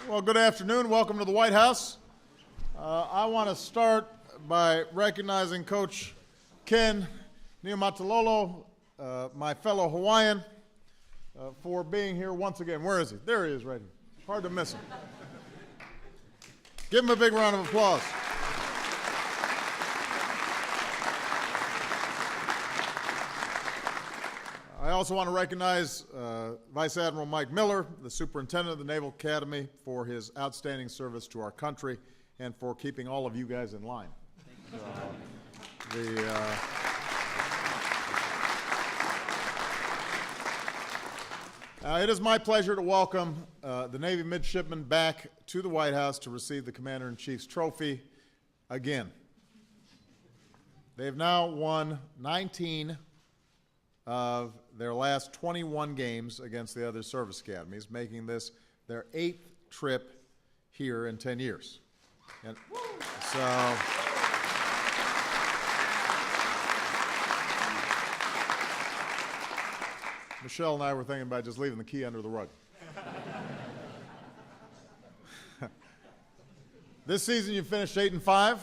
Well, good afternoon. Welcome to the White House. I want to start by recognizing Coach Ken Niumatalolo, my fellow Hawaiian, for being here once again. Where is he? There he is, right here. Hard to miss him. Give him a big round of applause. I also want to recognize Vice Admiral Mike Miller, the Superintendent of the Naval Academy, for his outstanding service to our country and for keeping all of you guys in line. It is my pleasure to welcome the Navy midshipmen back to the White House to receive the Commander-in-Chief's trophy again. They have now won 19 of their last 21 games against the other service academies, making this their 8th trip here in 10 years. And so, Michelle and I were thinking about just leaving the key under the rug. This season you finished 8-5,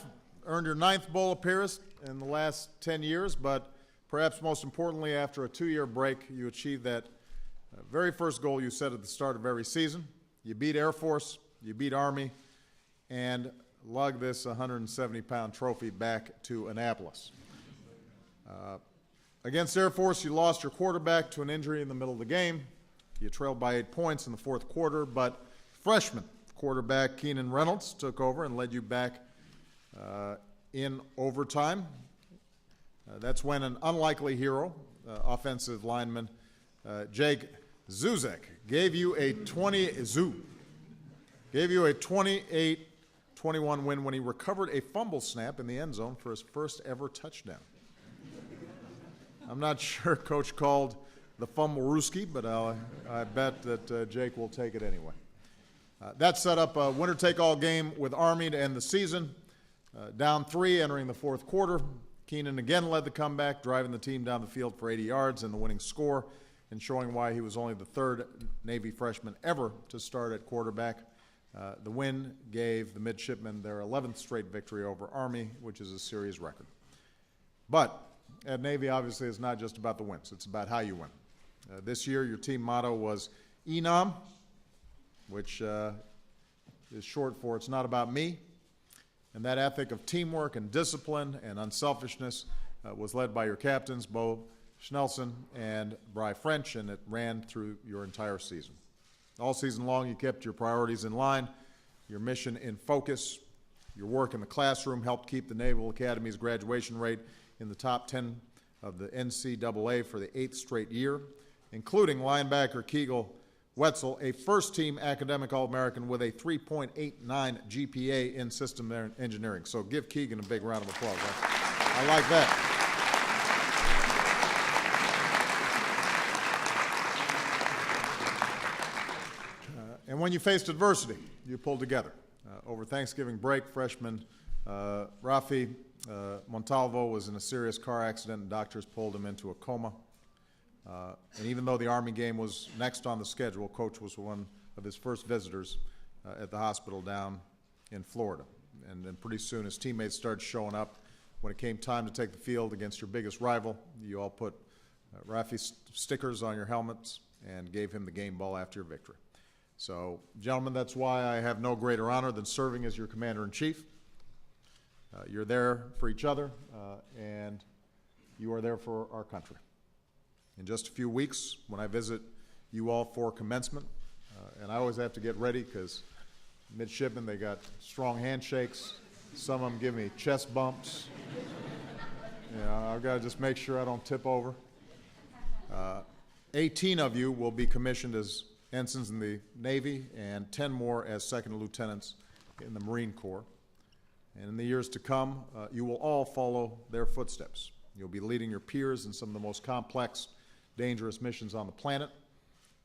earned your 9th bowl appearance in the last 10 years, but perhaps most importantly, after a 2-year break, you achieved that very first goal you set at the start of every season. You beat Air Force, you beat Army, and lugged this 170-pound trophy back to Annapolis. Against Air Force, you lost your quarterback to an injury in the middle of the game. You trailed by 8 points in the fourth quarter, but freshman quarterback Keenan Reynolds took over and led you back in overtime. That's when an unlikely hero, offensive lineman Jake Zuzek, gave you a 28-21 win when he recovered a fumble snap in the end zone for his first ever touchdown. I'm not sure Coach called the fumble Ruski, but I bet that Jake will take it anyway. That set up a winner-take-all game with Army to end the season. Down 3 entering the fourth quarter. Keenan again led the comeback, driving the team down the field for 80 yards and the winning score, and showing why he was only the 3rd Navy freshman ever to start at quarterback. The win gave the midshipmen their 11th straight victory over Army, which is a series record. But at Navy, obviously, it's not just about the wins. It's about how you win. This year, your team motto was ENOM, which is short for It's Not About Me. And that ethic of teamwork and discipline and unselfishness was led by your captains, Bo Schnelson and Bri French, and it ran through your entire season. All season long, you kept your priorities in line, your mission in focus. Your work in the classroom helped keep the Naval Academy's graduation rate in the top 10 of the NCAA for the 8th straight year, including linebacker Keegle Wetzel, a first-team academic All-American with a 3.89 GPA in system engineering. So give Keegan a big round of applause. I like that. And when you faced adversity, you pulled together. Over Thanksgiving break, freshman Rafi Montalvo was in a serious car accident, and doctors pulled him into a coma. And even though the Army game was next on the schedule, Coach was one of his first visitors at the hospital down in Florida. And then pretty soon his teammates started showing up. When it came time to take the field against your biggest rival, you all put Rafi stickers on your helmets and gave him the game ball after your victory. So, gentlemen, that's why I have no greater honor than serving as your Commander-in-Chief. You're there for each other, and you are there for our country. In just a few weeks, when I visit you all for commencement, and I always have to get ready because midshipmen, they got strong handshakes. Some of them give me chest bumps. I've got to just make sure I don't tip over. 18 of you will be commissioned as ensigns in the Navy and 10 more as second lieutenants in the Marine Corps. And in the years to come, you will all follow their footsteps. You'll be leading your peers in some of the most complex, dangerous missions on the planet.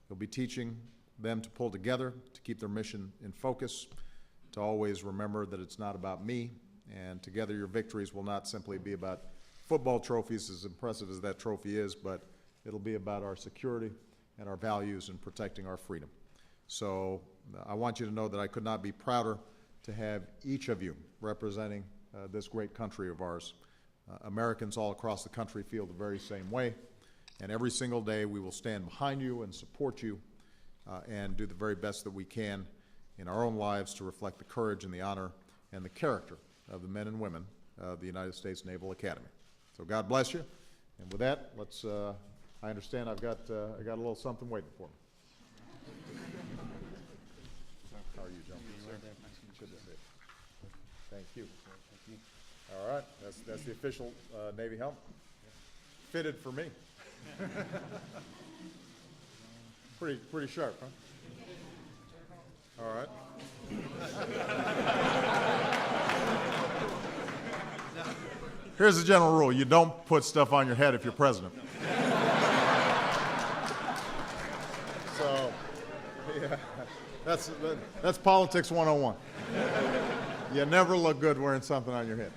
You'll be teaching them to pull together, to keep their mission in focus, to always remember that it's not about me, and together your victories will not simply be about football trophies, as impressive as that trophy is, but it'll be about our security and our values in protecting our freedom. So I want you to know that I could not be prouder to have each of you representing this great country of ours. Americans all across the country feel the very same way, and every single day we will stand behind you and support you and do the very best that we can in our own lives to reflect the courage and the honor and the character of the men and women of the United States Naval Academy. So God bless you. And with that, let's, I understand I got a little something waiting for me. How are you, gentlemen? Good to see you. Thank you. All right, that's the official Navy helmet. Fitted for me. Pretty sharp, huh? All right. Here's the general rule: you don't put stuff on your head if you're president. So, yeah, that's politics 101. You never look good wearing something on your head.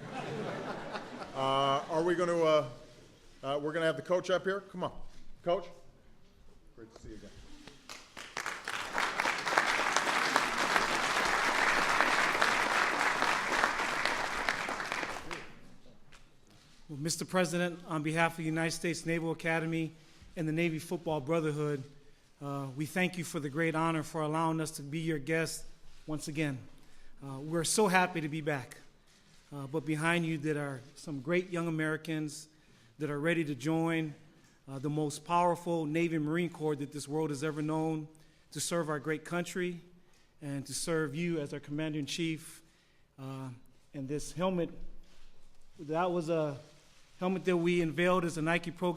Are we going to? We're going to have the coach up here. Come on, Coach. Great to see you again. Well, Mr. President, on behalf of the United States Naval Academy and the Navy Football Brotherhood, we thank you for the great honor for allowing us to be your guest once again. We're so happy to be back. But behind you there are some great young Americans that are ready to join the most powerful Navy and Marine Corps that this world has ever known, to serve our great country and to serve you as our Commander-in-Chief. And this helmet, that was a helmet that we unveiled as a Nike Pro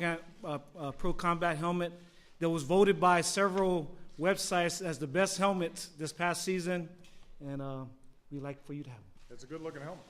Combat helmet that was voted by several websites as the best helmet this past season, and we'd like for you to have it. It's a good-looking helmet.